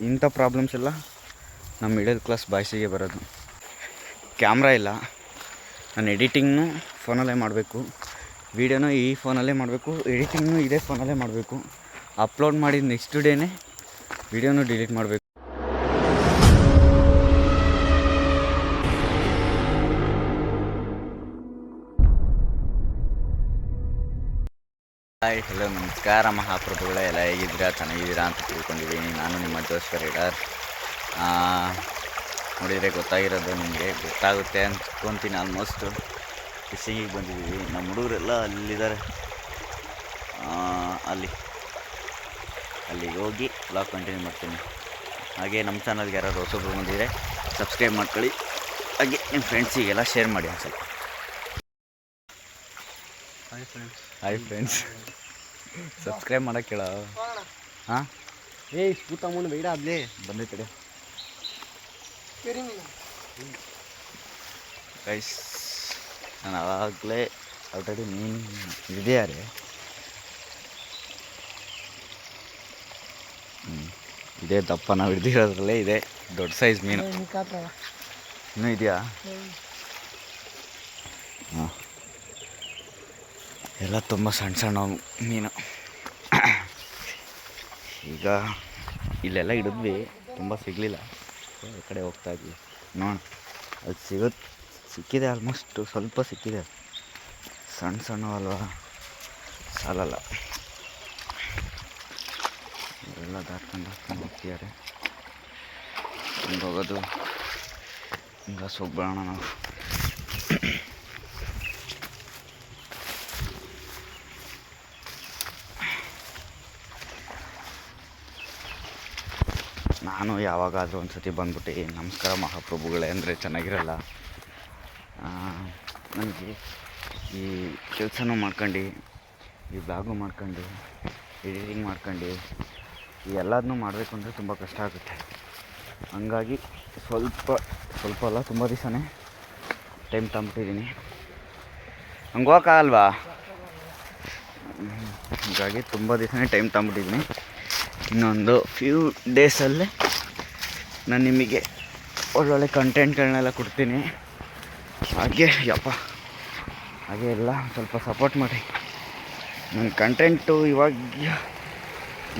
ಇಂಥ ಪ್ರಾಬ್ಲಮ್ಸ್ ಎಲ್ಲ ನಮ್ಮ ಮಿಡಲ್ ಕ್ಲಾಸ್ ಬಾಯ್ಸಿಗೆ ಬರೋದು. ಕ್ಯಾಮ್ರಾ ಇಲ್ಲ, ನಾನು ಎಡಿಟಿಂಗ್ನು ಫೋನಲ್ಲೇ ಮಾಡಬೇಕು, ವೀಡಿಯೋನೂ ಈ ಫೋನಲ್ಲೇ ಮಾಡಬೇಕು, ಎಡಿಟಿಂಗ್ನು ಇದೇ ಫೋನಲ್ಲೇ ಮಾಡಬೇಕು. ಅಪ್ಲೋಡ್ ಮಾಡಿದ ನೆಕ್ಸ್ಟ್ ಡೇನೇ ವೀಡಿಯೋನೂ ಡಿಲೀಟ್ ಮಾಡಬೇಕು. ಹಾಯ್, ಹಲೋ, ನಮಸ್ಕಾರ ಮಹಾಪ್ರಭುಗಳೇ. ಎಲ್ಲ ಹೇಗಿದ್ದೀರಾ? ಚೆನ್ನಾಗಿದ್ದೀರಾ ಅಂತ ತಿಳ್ಕೊಂಡಿದ್ದೀನಿ. ನಾನು ನಿಮ್ಮ ಜೋಸ್ಕರ್ ರೈಡರ್. ನೋಡಿದರೆ ಗೊತ್ತಾಗಿರೋದು, ನಿಮಗೆ ಗೊತ್ತಾಗುತ್ತೆ ಅಂದ್ಕೊತೀನಿ. ಆಲ್ಮೋಸ್ಟು ಫಿಶಿಂಗಿಗೆ ಬಂದಿದ್ದೀವಿ. ನಮ್ಮ ಹುಡುಗರೆಲ್ಲ ಅಲ್ಲಿದ್ದಾರೆ. ಅಲ್ಲಿಗೆ ಹೋಗಿ ವ್ಲಾಗ್ ಕಂಟಿನ್ಯೂ ಮಾಡ್ತೀನಿ. ಹಾಗೆ ನಮ್ಮ ಚಾನಲ್ಗೆ ಯಾರು ಹೊಸಬ್ರು ಬಂದಿದ್ರೆ ಸಬ್ಸ್ಕ್ರೈಬ್ ಮಾಡ್ಕೊಳ್ಳಿ. ಹಾಗೆ ನಿಮ್ಮ ಫ್ರೆಂಡ್ಸಿಗೆಲ್ಲ ಶೇರ್ ಮಾಡಿ ಒಂದು ಸ್ವಲ್ಪ. ಹಾಯ್ ಫ್ರೆಂಡ್ಸ್, ಸಬ್ಸ್ಕ್ರೈಬ್ ಮಾಡೋಕ್ಕೆ ಹೇಳ. ಹಾಂ, ಸ್ಕೂತ ಮುಂದೆ ಬೇಡ ಅದ್ಲೇ ಬಂದೈತೆ ಗೈಸ್. ನಾನು ಆವಾಗಲೇ ಆಲ್ರೆಡಿ ಮೀನು ಹಿಡಿದಿದ್ದಾರೆ. ಇದೇ ದಪ್ಪ ನಾವು ಹಿಡ್ದಿರೋದ್ರಲ್ಲೇ ಇದೆ ದೊಡ್ಡ ಸೈಜ್ ಮೀನು. ಇನ್ನೂ ಇದೆಯಾ? ಹಾಂ, ಎಲ್ಲ ತುಂಬ ಸಣ್ಣ ಸಣ್ಣ ಮೀನು. ಈಗ ಇಲ್ಲೆಲ್ಲ ಹಿಡಿದ್ವಿ, ತುಂಬ ಸಿಗಲಿಲ್ಲ. ಈ ಕಡೆ ಹೋಗ್ತಾಯಿದ್ವಿ, ನೋಡೋಣ. ಅದು ಸಿಕ್ಕಿದೆ, ಆಲ್ಮೋಸ್ಟ್ ಸ್ವಲ್ಪ ಸಿಕ್ಕಿದೆ. ಸಣ್ಣ ಸಣ್ಣವಲ್ವ, ಸಾಲಲ್ಲ. ಇವರೆಲ್ಲ ದಾಟ್ಕೊಂಡು ಹೋಗ್ತಿದ್ದಾರೆ. ಹಿಂಗೆ ಹೋಗೋದು, ಹಿಂಗೆ ಹೋಗ್ಬೇಡ ನಾವು. ನಾನು ಯಾವಾಗಾದರೂ ಒಂದು ಸತಿ ಬಂದ್ಬಿಟ್ಟು ನಮಸ್ಕಾರ ಮಹಾಪ್ರಭುಗಳೇ ಅಂದರೆ ಚೆನ್ನಾಗಿರಲ್ಲ. ನನಗೆ ಈ ಕೆಲಸನೂ ಮಾಡ್ಕೊಂಡು, ಈ ಬ್ಲಾಗು ಮಾಡ್ಕೊಂಡು, ಎಡಿಟಿಂಗ್ ಮಾಡ್ಕೊಂಡು, ಈ ಎಲ್ಲದನ್ನೂ ಮಾಡಬೇಕು ಅಂದರೆ ತುಂಬ ಕಷ್ಟ ಆಗುತ್ತೆ. ಹಂಗಾಗಿ ಸ್ವಲ್ಪ ಅಲ್ಲ, ತುಂಬ ದಿವಸನೇ ಟೈಮ್ ತಗೊಂಬಿಟ್ಟಿದ್ದೀನಿ. ಹಂಗೆ ಹೋಗೋಕ್ಕಾಗಲ್ವಾ? ಹೀಗಾಗಿ ತುಂಬ ದಿವಸನೇ ಟೈಮ್ ತಗೊಂಬಿಟ್ಟಿದ್ದೀನಿ. ಇನ್ನೊಂದು ಫ್ಯೂ ಡೇಸಲ್ಲೇ ನಾನು ನಿಮಗೆ ಒಳ್ಳೊಳ್ಳೆ ಕಂಟೆಂಟ್ಗಳನ್ನೆಲ್ಲ ಕೊಡ್ತೀನಿ. ಹಾಗೆ ಎಲ್ಲ ಸ್ವಲ್ಪ ಸಪೋರ್ಟ್ ಮಾಡಿ. ನನ್ನ ಕಂಟೆಂಟು ಇವಾಗ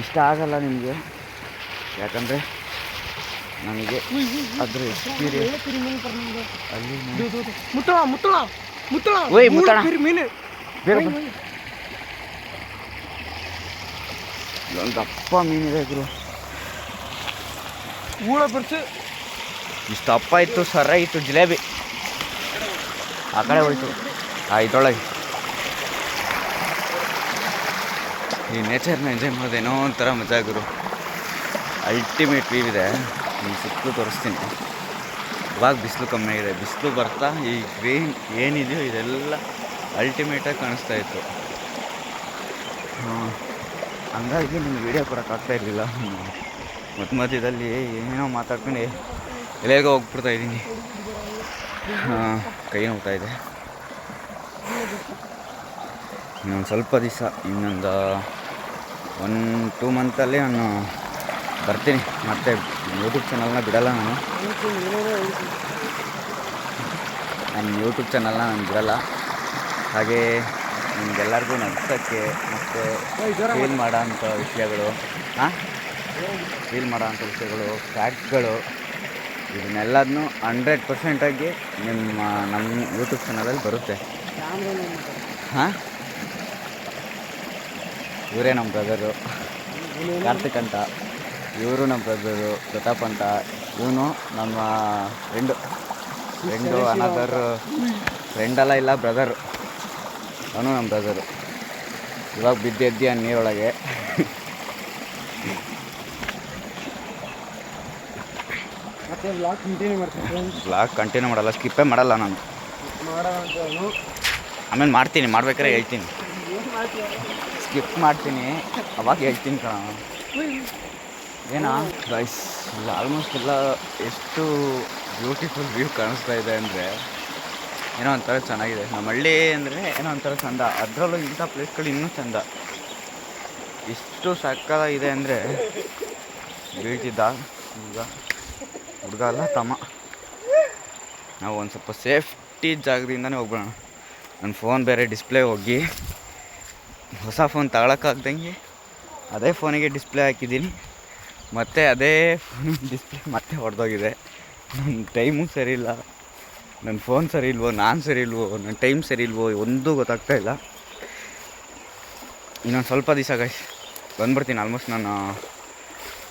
ಇಷ್ಟ ಆಗಲ್ಲ ನಿಮಗೆ, ಯಾಕಂದರೆ ನನಗೆ ಅದ್ರ ಎಕ್ಸ್ಪೀರಿಯನ್ಸ್ ಅಲ್ಲಿ ಒಂದು ದಪ್ಪ ಮೀನಿದೆ ಗುರು. ಇಷ್ಟು ದಪ್ಪ ಇತ್ತು, ಸರ ಇತ್ತು, ಜಿಲೇಬಿ ಆ ಕಡೆ ಹೋಯ್ತು. ಇದರೊಳಗೆ ಈ ನೇಚರ್ನ ಎಂಜಾಯ್ ಮಾಡೋದೇನೋ ಒಂಥರ ಮಜಾ ಗುರು. ಅಲ್ಟಿಮೇಟ್ ವ್ಯೂ ಇದೆ. ಈ ಸುತ್ತಲೂ ತೋರಿಸ್ತೀನಿ. ಇವಾಗ ಬಿಸಿಲು ಕಮ್ಮಿ ಆಗಿದೆ. ಬಿಸಿಲು ಬರ್ತಾ ಈ ಗ್ರೀನ್ ಏನಿದೆಯೋ ಇದೆಲ್ಲ ಅಲ್ಟಿಮೇಟಾಗಿ ಕಾಣಿಸ್ತಾ ಇತ್ತು. ಹಂಗಾಗಿ ನಿಮ್ಗೆ ವೀಡಿಯೋ ಕೊಡೋಕ್ಕಾಗ್ತಾ ಇರಲಿಲ್ಲ. ಮಧ್ಯದಲ್ಲಿ ಏನೇನೋ ಮಾತಾಡ್ಕೊಂಡು ಎಲೆಗೆ ಹೋಗ್ಬಿಡ್ತಾಯಿದ್ದೀನಿ. ಕೈ ನೋವ್ತಾ ಇದೆ. ಇನ್ನೊಂದು ಸ್ವಲ್ಪ ದಿವಸ, ಇನ್ನೊಂದು 1-2 ಮಂತಲ್ಲಿ ನಾನು ಬರ್ತೀನಿ. ಮತ್ತು ಯೂಟ್ಯೂಬ್ ಚಾನಲ್ನ ಬಿಡಲ್ಲ ನಾನು. ಯೂಟ್ಯೂಬ್ ಚಾನಲ್ನ ನಾನು ಬಿಡಲ್ಲ. ಹಾಗೆ ನಿಮಗೆಲ್ಲರಿಗೂ ನಗ್ಸೋಕ್ಕೆ ಮತ್ತು ಫೀಲ್ ಮಾಡೋ ಅಂಥ ವಿಷಯಗಳು, ವಿಷಯಗಳು, ಫ್ಯಾಕ್ಟ್ಗಳು, ಇದನ್ನೆಲ್ಲದನ್ನೂ 100% ನಮ್ಮ ಯೂಟ್ಯೂಬ್ ಚಾನಲಲ್ಲಿ ಬರುತ್ತೆ. ಇವರೇ ನಮ್ಮ ಬ್ರದರು ಕಾರ್ತಿಕ್ ಅಂತ, ಇವರು ನಮ್ಮ ಬ್ರದರು ಪ್ರತಾಪ್ ಅಂತ, ಇವನು ನಮ್ಮ ಫ್ರೆಂಡು ಅನದರ್ ಫ್ರೆಂಡೆಲ್ಲ ಇಲ್ಲ, ಬ್ರದರು. ಅವನು ನಮ್ಮ ಬ್ರದರು. ಇವಾಗ ಬಿದ್ದೆದ್ದಿ ನೀರೊಳಗೆ. ಬ್ಲಾಗ್ ಕಂಟಿನ್ಯೂ ಮಾಡಲ್ಲ, ಸ್ಕಿಪ್ಪೇ ಮಾಡಲ್ಲ ನಾನು. ಆಮೇಲೆ ಮಾಡ್ತೀನಿ, ಮಾಡ್ಬೇಕಾದ್ರೆ ಹೇಳ್ತೀನಿ. ಸ್ಕಿಪ್ ಮಾಡ್ತೀನಿ, ಅವಾಗ ಹೇಳ್ತೀನಿ ಕಣ. ಏನಾ ಗೈಸ್, ಇಲ್ಲ ಆಲ್ಮೋಸ್ಟ್ ಎಲ್ಲ ಎಷ್ಟು ಬ್ಯೂಟಿಫುಲ್ ವ್ಯೂ ಕಾಣಿಸ್ತಾ ಇದೆ ಅಂದರೆ ಏನೋ ಒಂಥರ ಚೆನ್ನಾಗಿದೆ. ನಮ್ಮ ಹಳ್ಳಿ ಅಂದರೆ ಏನೋ ಒಂಥರ ಚೆಂದ. ಅದರಲ್ಲೂ ಇಂಥ ಪ್ಲೇಸ್ಗಳು ಇನ್ನೂ ಚೆಂದ. ಇಷ್ಟು ಸಕ್ಕತ್ತಾಗಿದೆ ಅಂದರೆ ಬೀಳ್ತಿದ್ದ. ಈಗ ಹುಡುಗ ಅಲ್ಲ ತಮ್ಮ. ನಾವು ಒಂದು ಸ್ವಲ್ಪ ಸೇಫ್ಟಿ ಜಾಗದಿಂದನೇ ಹೋಗ್ಬಿಡೋಣ. ನನ್ನ ಫೋನ್ ಬೇರೆ ಡಿಸ್ಪ್ಲೇ ಹೋಗಿ ಹೊಸ ಫೋನ್ ತಗೊಳಕ್ಕಾಗ್ದಂಗೆ ಅದೇ ಫೋನಿಗೆ ಡಿಸ್ಪ್ಲೇ ಹಾಕಿದ್ದೀನಿ. ಮತ್ತು ಅದೇ ಫೋನ್ ಡಿಸ್ಪ್ಲೇ ಮತ್ತೆ ಹೊಡೆದೋಗಿದೆ. ನನ್ನ ಟೈಮು ಸರಿ ಇಲ್ಲ, ನನ್ನ ಫೋನ್ ಸರಿ ಇಲ್ವೋ, ನಾನು ಸರಿ ಇಲ್ವೋ, ನನ್ನ ಟೈಮ್ ಸರಿ ಇಲ್ವೋ ಒಂದೂ ಗೊತ್ತಾಗ್ತಾಯಿಲ್ಲ. ಇನ್ನೊಂದು ಸ್ವಲ್ಪ ದಿವಸ ಬಂದ್ಬಿಡ್ತೀನಿ. ಆಲ್ಮೋಸ್ಟ್ ನಾನು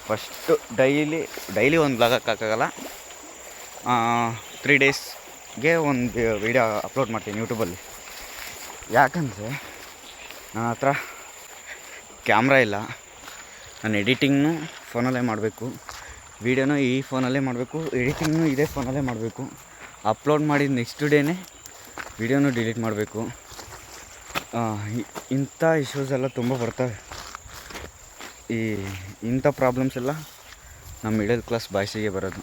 ಫಸ್ಟು ಡೈಲಿ ಒಂದು ಬ್ಲಾಗ್ ಹಾಕೋಕ್ಕಾಗಲ್ಲ. 3 ಡೇಸ್ಗೆ ಒಂದು ವೀಡಿಯೋ ಅಪ್ಲೋಡ್ ಮಾಡ್ತೀನಿ ಯೂಟ್ಯೂಬಲ್ಲಿ. ಯಾಕಂದರೆ ನನ್ನ ಹತ್ರ ಕ್ಯಾಮ್ರಾ ಇಲ್ಲ. ನಾನು ಎಡಿಟಿಂಗ್ನು ಫೋನಲ್ಲೇ ಮಾಡಬೇಕು, ವೀಡಿಯೋನೂ ಈ ಫೋನಲ್ಲೇ ಮಾಡಬೇಕು, ಎಡಿಟಿಂಗ್ನು ಇದೇ ಫೋನಲ್ಲೇ ಮಾಡಬೇಕು. ಅಪ್ಲೋಡ್ ಮಾಡಿದ ನೆಕ್ಸ್ಟ್ ಡೇನೇ ವೀಡಿಯೋನೂ ಡಿಲೀಟ್ ಮಾಡಬೇಕು. ಇಂಥ ಇಶ್ಯೂಸ್ ಎಲ್ಲ ತುಂಬ ಬರ್ತವೆ. ಇಂಥ ಪ್ರಾಬ್ಲಮ್ಸ್ ಎಲ್ಲ ನಮ್ಮ ಮಿಡಲ್ ಕ್ಲಾಸ್ ಬಾಯ್ಸಿಗೆ ಬರೋದು.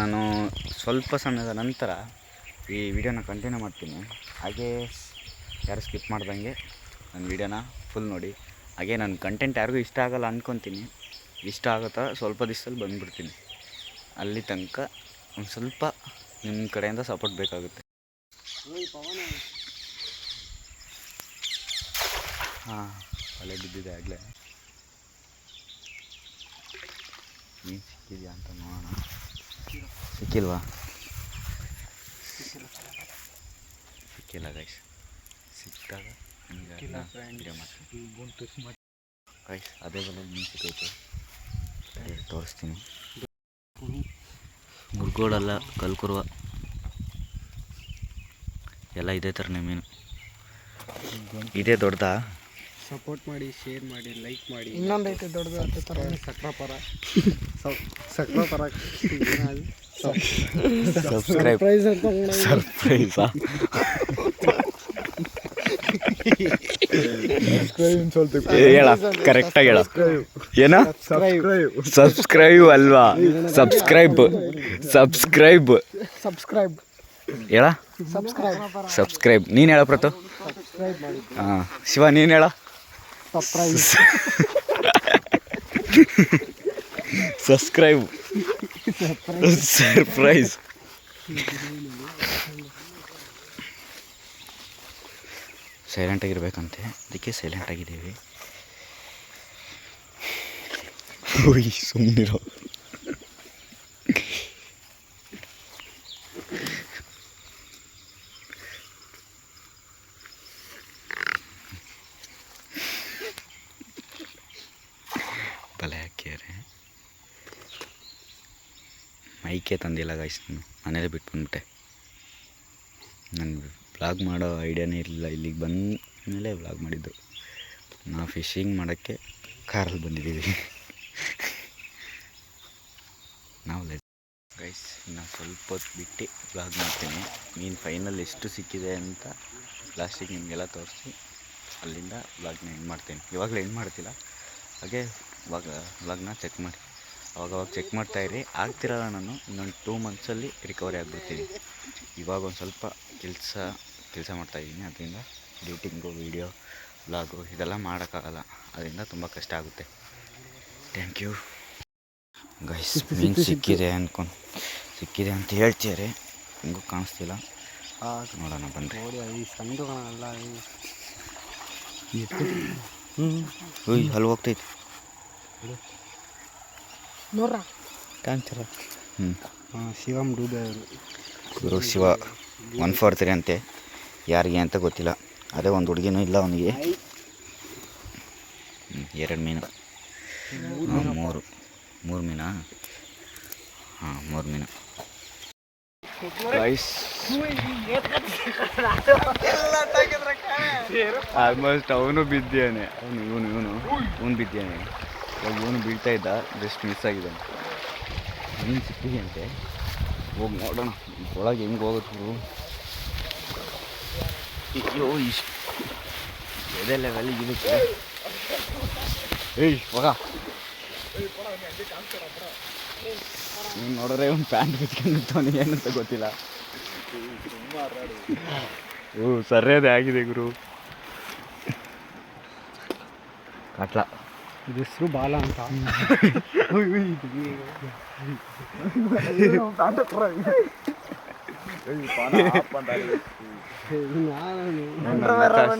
ನಾನು ಸ್ವಲ್ಪ ಸಮಯದ ನಂತರ ಈ ವಿಡಿಯೋನ ಕಂಟಿನ್ಯೂ ಮಾಡ್ತೀನಿ. ಹಾಗೇ ಯಾರು ಸ್ಕಿಪ್ ಮಾಡ್ದಂಗೆ ನನ್ನ ವೀಡಿಯೋನ ಫುಲ್ ನೋಡಿ. ಹಾಗೆ ನನ್ನ ಕಂಟೆಂಟ್ ಯಾರಿಗೂ ಇಷ್ಟ ಆಗೋಲ್ಲ ಅಂದ್ಕೊತೀನಿ. ಇಷ್ಟ ಆಗುತ್ತಾ ಸ್ವಲ್ಪ ದಿವಸದಲ್ಲಿ ಬಂದುಬಿಡ್ತೀನಿ. ಅಲ್ಲಿ ತನಕ ಒಂದು ಸ್ವಲ್ಪ ನಿಮ್ಮ ಕಡೆಯಿಂದ ಸಪೋರ್ಟ್ ಬೇಕಾಗುತ್ತೆ. ಹಾಂ, ಒಳ್ಳೆ ಬಿದ್ದಿದೆ ಆಗಲೇ. ಮೀನು ಸಿಕ್ಕಿದೆಯಾ ಅಂತ ನೋಡೋಣ. ಸಿಕ್ಕಿಲ್ವಾ? ಸಿಕ್ಕಿಲ್ಲ ಗೈಸ್. ಸಿಕ್ಕಿದಾಗ ವಿಡಿಯೋ ಮಾಡ್ತೀನಿ ಗೈಸ್. ಅದೇ ಬಲ್ಲ ಮೀನು ಸಿಕ್ಕೈತೆ, ತೋರಿಸ್ತೀನಿ. ಮುರ್ಗೋಡಲ್ಲ, ಕಲ್ಕುರುವ ಎಲ್ಲ ಇದೇ ಥರನೇ ಮೀನು. ಇದೇ ದೊಡ್ಡದಾ? ಸಪೋರ್ಟ್ ಮಾಡಿ, ಶೇರ್ ಮಾಡಿ, ಲೈಕ್ ಮಾಡಿ. ಇನ್ನೊಂದೈತೆ ದೊಡ್ಡದು ಅದೇ ಥರ ಸಕ್ರಪರ. ಸಬ್ಸ್ಕ್ರೈಬ್. ಸರ್ಪ್ರೈಸಾ? ಹೇಳ, ಕರೆಕ್ಟಾಗಿ ಹೇಳ. ಏನ? ಸಬ್ಸ್ಕ್ರೈಬ್ ಅಲ್ವಾ? ಸಬ್ಸ್ಕ್ರೈಬ್ ಹೇಳ. ಸಬ್ಸ್ಕ್ರೈಬ್. ನೀನು ಹೇಳ ಪ್ರತು. ಹಾಂ ಶಿವ, ನೀನು ಹೇಳ. ಸಬ್ಸ್ಕ್ರೈಬ್. ಸರ್ಪ್ರೈಸ್. ಸೈಲೆಂಟಾಗಿರ್ಬೇಕಂತೆ, ಅದಕ್ಕೆ ಸೈಲೆಂಟಾಗಿದ್ದೀವಿ. ಸುಮ್ಮನಿರೋ. ಬಲೆ ಹಾಕ್ಯಾರೆ. ಮೈಕೆ ತಂದಿಲ್ಲ ಗೈಸ್, ನಾನು ಮನೇಲಿ ಬಿಟ್ಟು ಬಂದ್ಬಿಟ್ಟೆ. ನನಗೆ ವ್ಲಾಗ್ ಮಾಡೋ ಐಡಿಯಾನೇ ಇರಲಿಲ್ಲ. ಇಲ್ಲಿಗೆ ಬಂದ ಮೇಲೆ ವ್ಲಾಗ್ ಮಾಡಿದ್ದು. ನಾವು ಫಿಶಿಂಗ್ ಮಾಡೋಕ್ಕೆ ಕಾರಲ್ಲಿ ಬಂದಿದ್ದೀವಿ. ನಾವು ಗೈಸ್ ಇನ್ನು ಸ್ವಲ್ಪ ಹೊತ್ತು ಬಿಟ್ಟು ವ್ಲಾಗ್ ಮಾಡ್ತೀನಿ. ಮೀನು ಫೈನಲ್ ಎಷ್ಟು ಸಿಕ್ಕಿದೆ ಅಂತ ಲಾಸ್ಟಿಗೆ ನಿಮಗೆಲ್ಲ ತೋರಿಸಿ ಅಲ್ಲಿಂದ ವ್ಲಾಗ್ನ ಎಂಡ್ ಮಾಡ್ತೀನಿ. ಇವಾಗಲೇ ಎಂಡ್ ಮಾಡ್ತಿಲ್ಲ, ಹಾಗೆ ವ್ಲಾಗ್ನ ಚೆಕ್ ಮಾಡಿ. ಅವಾಗವಾಗ ಚೆಕ್ ಮಾಡ್ತಾಯಿರಿ. ಆಗ್ತಿರಲ್ಲ, ನಾನು ಇನ್ನೊಂದು 2 ಮಂತ್ಸಲ್ಲಿ ರಿಕವರಿ ಆಗಿಬಿಡ್ತೀನಿ. ಇವಾಗ ಒಂದು ಸ್ವಲ್ಪ ಕೆಲಸ ಮಾಡ್ತಾಯಿದ್ದೀನಿ. ಅದರಿಂದ ಎಡಿಟಿಂಗು, ವೀಡಿಯೋ, ವ್ಲಾಗು ಇದೆಲ್ಲ ಮಾಡೋಕ್ಕಾಗಲ್ಲ. ಅದರಿಂದ ತುಂಬ ಕಷ್ಟ ಆಗುತ್ತೆ. Thank you guys. ಮೀನು ಸಿಕ್ಕಿದೆ ಅಂತ ಹೇಳ್ತೀರಿ, ಹಿಂಗೂ ಕಾಣಿಸ್ತಿಲ್ಲ. ನೋಡೋಣ ಬನ್ನಿರಿ. ಅಲ್ಲಿ ಹೋಗ್ತೈತಿ ಕಾಣ್ತಿಲ್ಲ. ಶಿವಮ್ ಡೂಬೆ ಗುರು ಶಿವ 143 ಅಂತೆ. ಯಾರಿಗೆ ಅಂತ ಗೊತ್ತಿಲ್ಲ. ಅದೇ ಒಂದು ಹುಡುಗಿನೂ ಇಲ್ಲ ಅವನಿಗೆ. 2 ಮೀನು. 3 ಮೀನಾ? ಹಾಂ, 3 ಮೀನು ಗೈಸ್. ಆಲ್ಮೋಸ್ಟ್ ಅವನು ಬಿದ್ದಾನೆ. ಇವನು ಬಿದ್ದಾನೆ. ಇವನು ಬೀಳ್ತಾ ಇದ್ದ, ಜಸ್ಟ್ ಮಿಸ್ ಆಗಿದ್ದಾನೆ. ಮೀನು ಸಿಕ್ಕಿದೆ ಅಂತೆ. ಹೋಗಿ ನೋಡೋಣ ಒಳಗೆ ಹೆಂಗೆ ಹೋಗುತ್ತೆ. ಅಯ್ಯೋ, ಇಷ್ಟು ಎದೆ ಲೆವೆಲ್ ಇದಕ್ಕೆ. ಏಯ್ ಹೋಗ. ನೀನು ನೋಡಿದ್ರೆ ಒಂದು ಪ್ಯಾಂಟ್ ಬಿಚ್ಕೊಂಡಿರ್ತಾನೆ, ಏನಂತ ಗೊತ್ತಿಲ್ಲ. ಸರಿಯಾದೆ ಆಗಿದೆ ಗುರು. ಕಾಟ್ಲ ಇದು ಹೆಸರು ಬಾಲ ಅಂತ.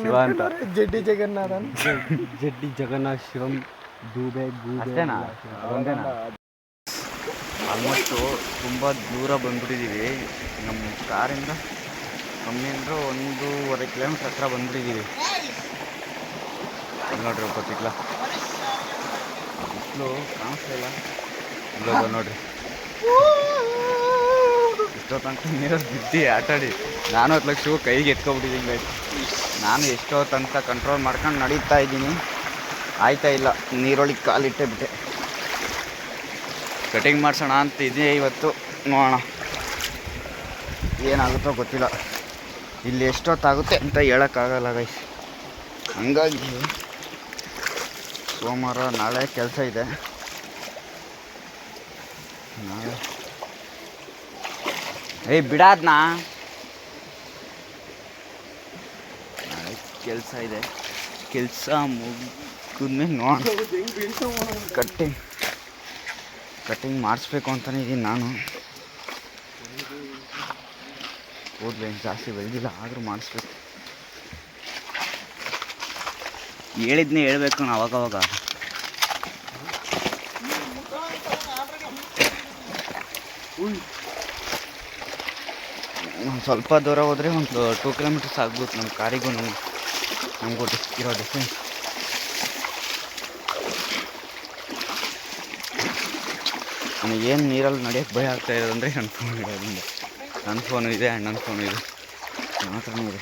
ಶಿವ ಅಂತ. ಜಡ್ಡಿ ಜಗನ್ನಾಥನ್, ಜಡ್ಡಿ ಜಗನ್ನಾಥ್ ಶಿವಂ ದೂಬೆ ಅಷ್ಟೇನಾ? ಅದೊಂದೇನಾ? ಆಲ್ಮೋಸ್ಟು ತುಂಬ ದೂರ ಬಂದ್ಬಿಟ್ಟಿದ್ದೀವಿ. ನಮ್ಮ ಕಾರಿಂದ ಕಮ್ಮಿ ಅಂದರೆ 1.5 ಕಿಲೋಮೀಟ್ರ್ ಹತ್ರ ಬಂದ್ಬಿಟ್ಟಿದ್ದೀವಿ. ನೋಡ್ರಿ ಒಬ್ಬ ಬಿಟ್ಲು ಕಾಣಿಸ್ತಾ ಇಲ್ಲ. ಇಲ್ಲೋಗ ನೋಡ್ರಿ, ಇಷ್ಟೋ ತನಕ ನೀರಲ್ಲಿ ಬಿದ್ದು ಆಟಾಡಿ ನಾನು 10 ಲಕ್ಷ ಕೈಗೆ ಎತ್ಕೊಬಿಟ್ಟಿದ್ದೀನಿ ಗೈಸ್. ನಾನು ಎಷ್ಟೋ ತನಕ ಕಂಟ್ರೋಲ್ ಮಾಡ್ಕೊಂಡು ನಡೀತಾ ಇದ್ದೀನಿ, ಆಯ್ತಾ ಇಲ್ಲ, ನೀರೊಳಗೆ ಕಾಲಿಟ್ಟೆ ಬಿಟ್ಟೆ. ಕಟಿಂಗ್ ಮಾಡಿಸೋಣ ಅಂತ ಇದೆ ಇವತ್ತು, ನೋಡೋಣ ಏನಾಗುತ್ತೋ ಗೊತ್ತಿಲ್ಲ. ಇಲ್ಲಿ ಎಷ್ಟೊತ್ತಾಗುತ್ತೆ ಅಂತ ಹೇಳೋಕ್ಕಾಗಲ್ಲ ಗೈಸ್. ಹಂಗಾಗಿ ಸೋಮವಾರ ನಾಳೆ ಕೆಲಸ ಇದೆ. ನಾಳೆ ಬಿಡಾದ್ನಾ, ನಾಳೆ ಕೆಲಸ ಇದೆ. ಕೆಲಸ ಮುಗಿದ್ಮೇಲೆ ನೋಡೋಣ. ಕಟ್ಟಿಂಗ್ ಮಾಡಿಸ್ಬೇಕು ಅಂತಲೇ ಇದ್ದೀನಿ ನಾನು. ಕೂದಲೇನು ಜಾಸ್ತಿ ಬೆಳೆದಿಲ್ಲ, ಆದರೂ ಮಾಡಿಸ್ಬೇಕು. ಹೇಳಿದ್ನೇ ಹೇಳ್ಬೇಕು ನಾನು ಅವಾಗವಾಗ. ಸ್ವಲ್ಪ ದೂರ ಹೋದರೆ ಒಂದು 2 ಕಿಲೋಮೀಟರ್ಸ್ ಆಗ್ಬೋದು ನಮ್ಮ ಕಾರಿಗೂ ನಮಗೂ ಇರೋ ಡಿಫ್ರೆನ್ಸ್. ನನಗೇನು ನೀರಲ್ಲಿ ನಡೆಯೋಕ್ಕೆ ಭಯ ಆಗ್ತಾ ಇರೋದಂದರೆ ನನ್ನ ಫೋನ್ ಇರೋದ್ರಿಂದ. ನನ್ನ ಫೋನು ಇದೆ, ಅಣ್ಣನ ಫೋನು ಇದೆ, ಮಾತ್ರನೂ ಇದೆ.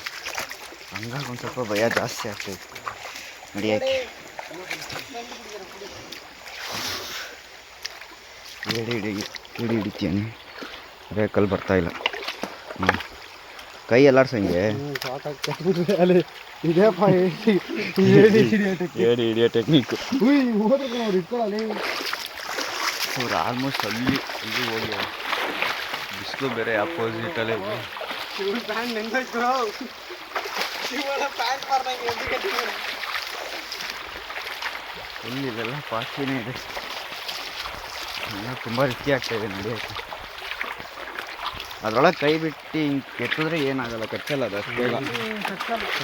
ಹಂಗಾಗಿ ಒಂದು ಸ್ವಲ್ಪ ಭಯ ಜಾಸ್ತಿ ಆಗ್ತಾಯಿದೆ ನಡೆಯೋಕ್ಕೆ. ಹಿಡಿತೀನಿ, ರೇಕಲ್ಲಿ ಬರ್ತಾಯಿಲ್ಲ. ಕೈ ಎಲ್ಲಾಡ್ಸಂಗೆ ಹಿಡಿಯೋ ಟೆಕ್ನಿಕ್ಕು. ಅವ್ರು ಆಲ್ಮೋಸ್ಟ್ ಅಲ್ಲಿ ಹೋಗಿ ಬಿಸಿಲು ಬೇರೆ ಅಪೋಸಿಟಲ್ಲೇ ಇಲ್ಲೆಲ್ಲ ಪಾರ್ಟಿನೇ ಇದೆ. ಎಲ್ಲ ತುಂಬ ರಿಸ್ಕಿ ಆಗ್ತಾಯಿದೆ ನಡೆಯೋಕ್ಕೆ. ಅದರೊಳಗೆ ಕೈ ಬಿಟ್ಟು ಹಿಂಗೆ ಕೆತ್ತಿದ್ರೆ ಏನಾಗಲ್ಲ, ಕಚ್ಚಲ್ಲ, ಅದು ಅಷ್ಟೇ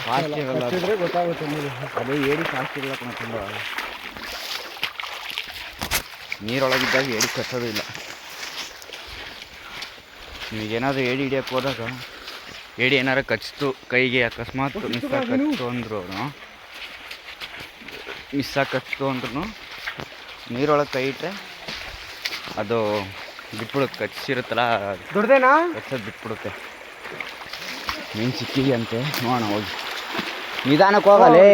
ಫಾಸ್ಟ್ ಇರಲ್ಲ, ಗೊತ್ತಾಗುತ್ತೆ. ಅದೇ ಏಡಿ ಫಾಸ್ಟ್ ಇರಲ್ಲ ಕಣ. ತುಂಬ ನೀರೊಳಗಿದ್ದಾಗ ಏಡಿ ಕಚ್ಚೋದು ಇಲ್ಲ. ನಿಮಗೇನಾದರೂ ಏಡಿ ಹಿಡಿಯೋಕ್ಕೆ ಹೋದಾಗ ಏಡಿ ಏನಾರು ಕಚ್ಚಿತು ಕೈಗೆ, ಅಕಸ್ಮಾತ್ ಮಿಸ್ಸಾಗಿ ಕಚ್ಚಿತು ಅಂದ್ರೂ ನೀರೊಳಗೆ ಕೈ ಇಟ್ಟರೆ ಅದು ಬಿಟ್ಬಿಡುತ್ತೆ. ಕಚ್ಚಿರುತ್ತಲ್ಲ, ದೊಡ್ಡದೇನಾ ಕಚ್ಚೋದು ಬಿಟ್ಬಿಡುತ್ತೆ. ಮೀನು ಸಿಕ್ಕಿದೆಯಂತೆ, ನೋಡೋಣ ಹೋಗಿ. ನಿಧಾನಕ್ಕೆ ಹೋಗಲೇ.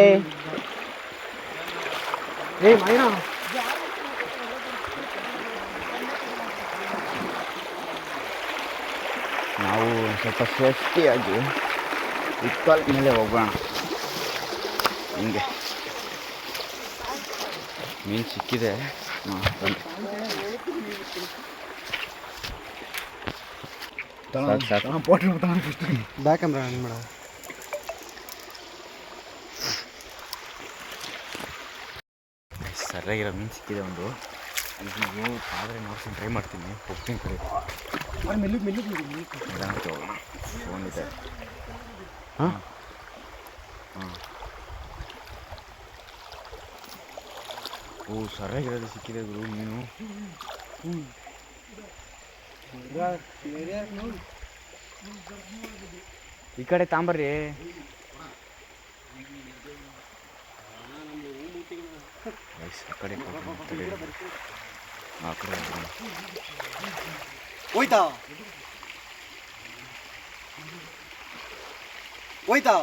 ನಾವು ಸ್ವಲ್ಪ ಸೇಫ್ಟಿಯಾಗಿ ಇಕ್ಕಲ್ ಮೇಲೆ ಹೋಗೋಣ. ಹಿಂಗೆ ಮೀನು ಸಿಕ್ಕಿದೆ. ಬ್ಯಾಕ್ ಕ್ಯಾಮ್ರಾ ಮೇಡ ಸರಿಯಾಗಿರೋ ಮೀನು ಸಿಕ್ಕಿದೆ ಒಂದು. ನೀವು ಆದರೆ ನೋಡ್ಕೊಂಡು ಟ್ರೈ ಮಾಡ್ತೀನಿ. ಹೋಗ್ತೀನಿ ಕಡೆ ಫೋನ್ ಇದೆ. ಹಾಂ ಓ, ಸರಿಯಾಗಿರೋದು ಸಿಕ್ಕಿದೆ ಗುರು ಮೀನು. ಈ ಕಡೆ ತಾಂಬರ್ರಿ. ಆ ಕಡೆ ಹೋಯ್ತಾ ಹೋಯ್ತಾ.